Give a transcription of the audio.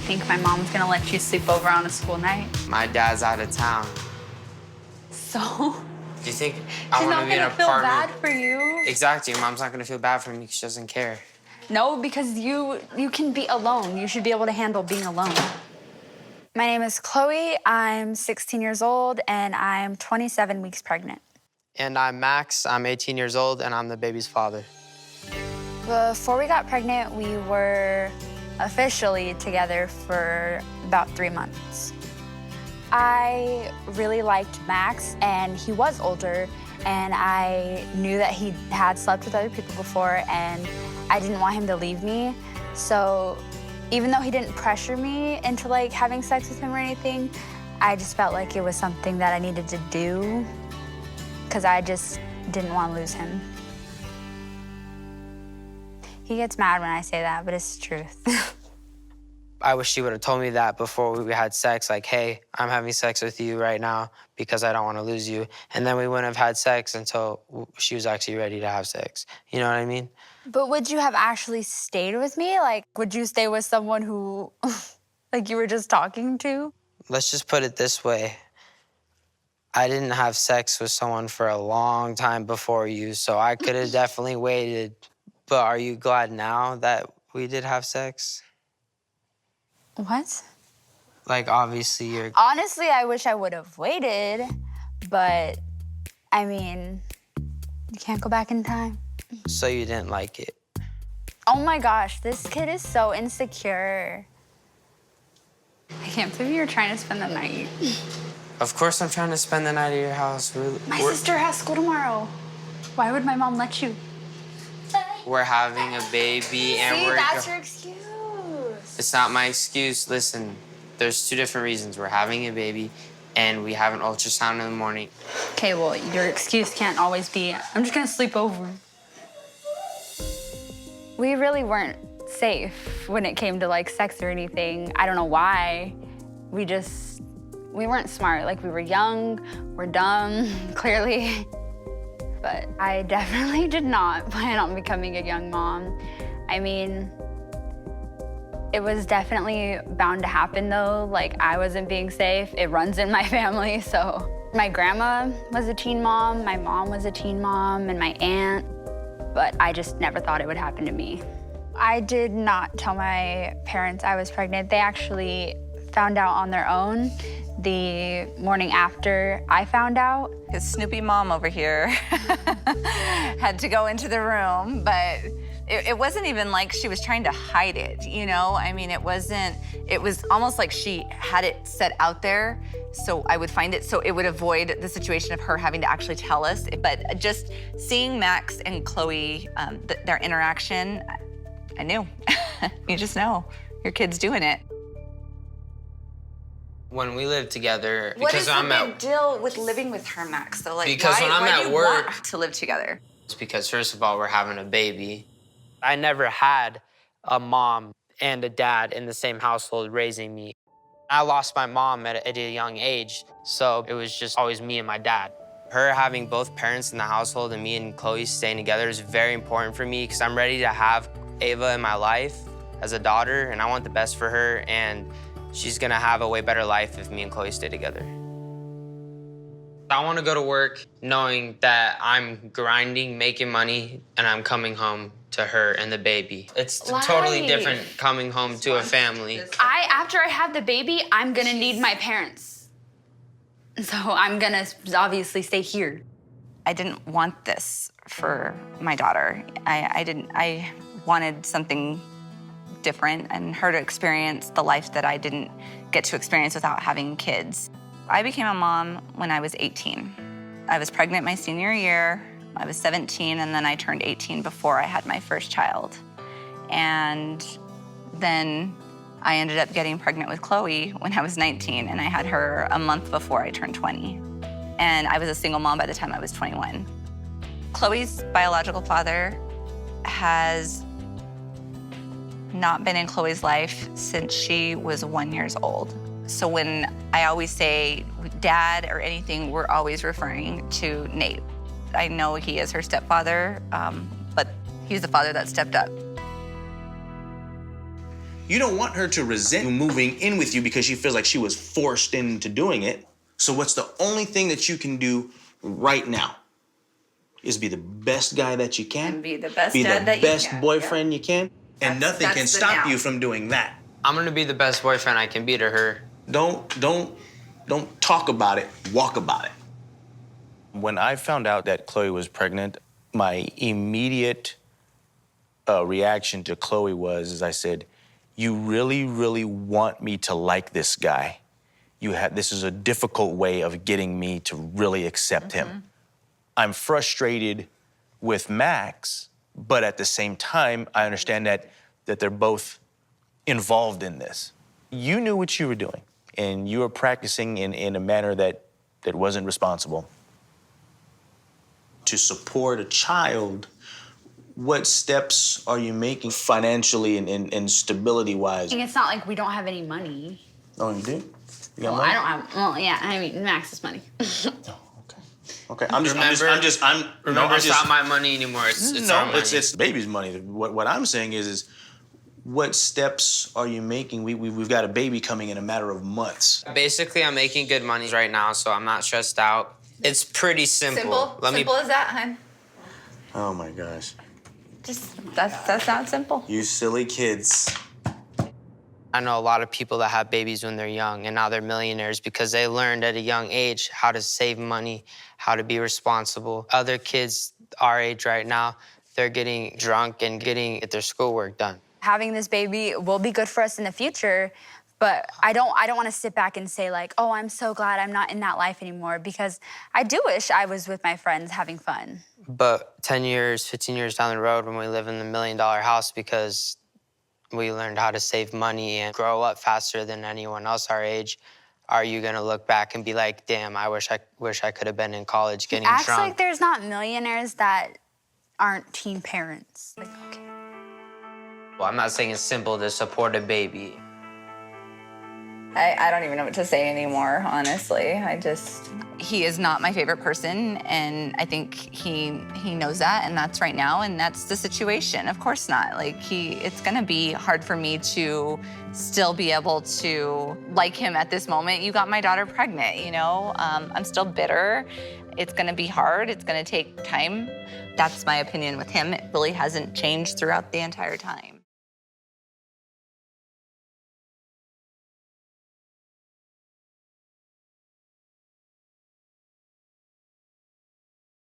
think my mom's gonna let you sleep over on a school night? My dad's out of town. So? Do you think She's I want not to be in gonna an feel apartment? bad for you. Exactly. Your mom's not going to feel bad for me because she doesn't care. No, because you can be alone. You should be able to handle being alone. My name is Chloe. I'm 16 years old, and I'm 27 weeks pregnant. And I'm Max. I'm 18 years old, and I'm the baby's father. Before we got pregnant, we were officially together for about 3 months. I really liked Max, and he was older, and I knew that he had slept with other people before, and I didn't want him to leave me. So even though he didn't pressure me into like having sex with him or anything, I just felt like it was something that I needed to do because I just didn't want to lose him. He gets mad when I say that, but it's the truth. I wish she would have told me that before we had sex, like, hey, I'm having sex with you right now because I don't want to lose you. And then we wouldn't have had sex until she was actually ready to have sex. You know what I mean? But would you have actually stayed with me? Like, would you stay with someone who, like, you were just talking to? Let's just put it this way. I didn't have sex with someone for a long time before you, so I could have definitely waited. But are you glad now that we did have sex? What? Like, obviously, you're... Honestly, I wish I would have waited, but, I mean, you can't go back in time. So you didn't like it? Oh my gosh, this kid is so insecure. I can't believe you're trying to spend the night. Of course I'm trying to spend the night at your house. My sister has school tomorrow. Why would my mom let you? We're having a baby and See, we're... that's your excuse. It's not my excuse. Listen, there's two different reasons. We're having a baby and we have an ultrasound in the morning. Okay, well, your excuse can't always be, I'm just gonna sleep over. We really weren't safe when it came to like sex or anything. I don't know why. We weren't smart. Like, we were young, we're dumb, clearly. But I definitely did not plan on becoming a young mom. I mean, it was definitely bound to happen though. Like, I wasn't being safe. It runs in my family, so. My grandma was a teen mom, my mom was a teen mom, and my aunt, but I just never thought it would happen to me. I did not tell my parents I was pregnant. They actually found out on their own the morning after I found out. His Snoopy mom over here had to go into the room, but it wasn't even like she was trying to hide it, you know? I mean, it was almost like she had it set out there so I would find it, so it would avoid the situation of her having to actually tell us. But just seeing Max and Chloe, their interaction, I knew. You just know, your kid's doing it. When we live together, What because is the I'm big deal with living with her, Max? So, like, Because when I'm why at do you work- want to live together? It's because, first of all, we're having a baby. I never had a mom and a dad in the same household raising me. I lost my mom at a young age, so it was just always me and my dad. Her having both parents in the household and me and Chloe staying together is very important for me because I'm ready to have Ava in my life as a daughter, and I want the best for her, and she's gonna have a way better life if me and Chloe stay together. I want to go to work knowing that I'm grinding, making money, and I'm coming home to her and the baby. It's totally Life. different coming home to a family. After I have the baby, I'm gonna need my parents. So I'm gonna obviously stay here. I didn't want this for my daughter. I wanted something different and her to experience the life that I didn't get to experience without having kids. I became a mom when I was 18. I was pregnant my senior year. I was 17, and then I turned 18 before I had my first child. And then I ended up getting pregnant with Chloe when I was 19, and I had her a month before I turned 20. And I was a single mom by the time I was 21. Chloe's biological father has not been in Chloe's life since she was 1 year old. So when I always say dad or anything, we're always referring to Nate. I know he is her stepfather, but he's the father that stepped up. You don't want her to resent you moving in with you because she feels like she was forced into doing it. So what's the only thing that you can do right now? Is be the best guy that you can. And be the best Be dad the that you best can, boyfriend you can. And nothing can that's the stop now. you from doing that. I'm gonna be the best boyfriend I can be to her. Don't talk about it, walk about it. When I found out that Chloe was pregnant, my immediate reaction to Chloe was, I said, you really, really want me to like this guy. This is a difficult way of getting me to really accept him. I'm frustrated with Max, but at the same time, I understand that they're both involved in this. You knew what you were doing, and you were practicing in a manner that wasn't responsible. To support a child, what steps are you making financially and stability-wise? It's not like we don't have any money. Oh, you do? You got Well, money? I don't have. Well, yeah. I mean, Max's money. Okay. I'm Remember, it's not my money anymore. It's our money. It's baby's money. What I'm saying is what steps are you making? We've got a baby coming in a matter of months. Basically, I'm making good money right now, so I'm not stressed out. It's pretty simple. Simple as that, hon. Oh my gosh. Just that's not simple. You silly kids. I know a lot of people that have babies when they're young, and now they're millionaires because they learned at a young age how to save money, how to be responsible. Other kids our age right now, they're getting drunk and getting their schoolwork done. Having this baby will be good for us in the future, but I don't want to sit back and say like, oh, I'm so glad I'm not in that life anymore, because I do wish I was with my friends having fun. But 10 years, 15 years down the road when we live in the $1 million house because we learned how to save money and grow up faster than anyone else our age, are you gonna look back and be like, damn, I wish I could have been in college getting Acts drunk? like there's not millionaires that aren't teen parents. Like, okay. Well, I'm not saying it's simple to support a baby. I don't even know what to say anymore, honestly. He is not my favorite person, and I think he knows that, and that's right now, and that's the situation. Of course not. Like, it's gonna be hard for me to still be able to like him at this moment. You got my daughter pregnant, you know? I'm still bitter. It's gonna be hard, it's gonna take time. That's my opinion with him. It really hasn't changed throughout the entire time.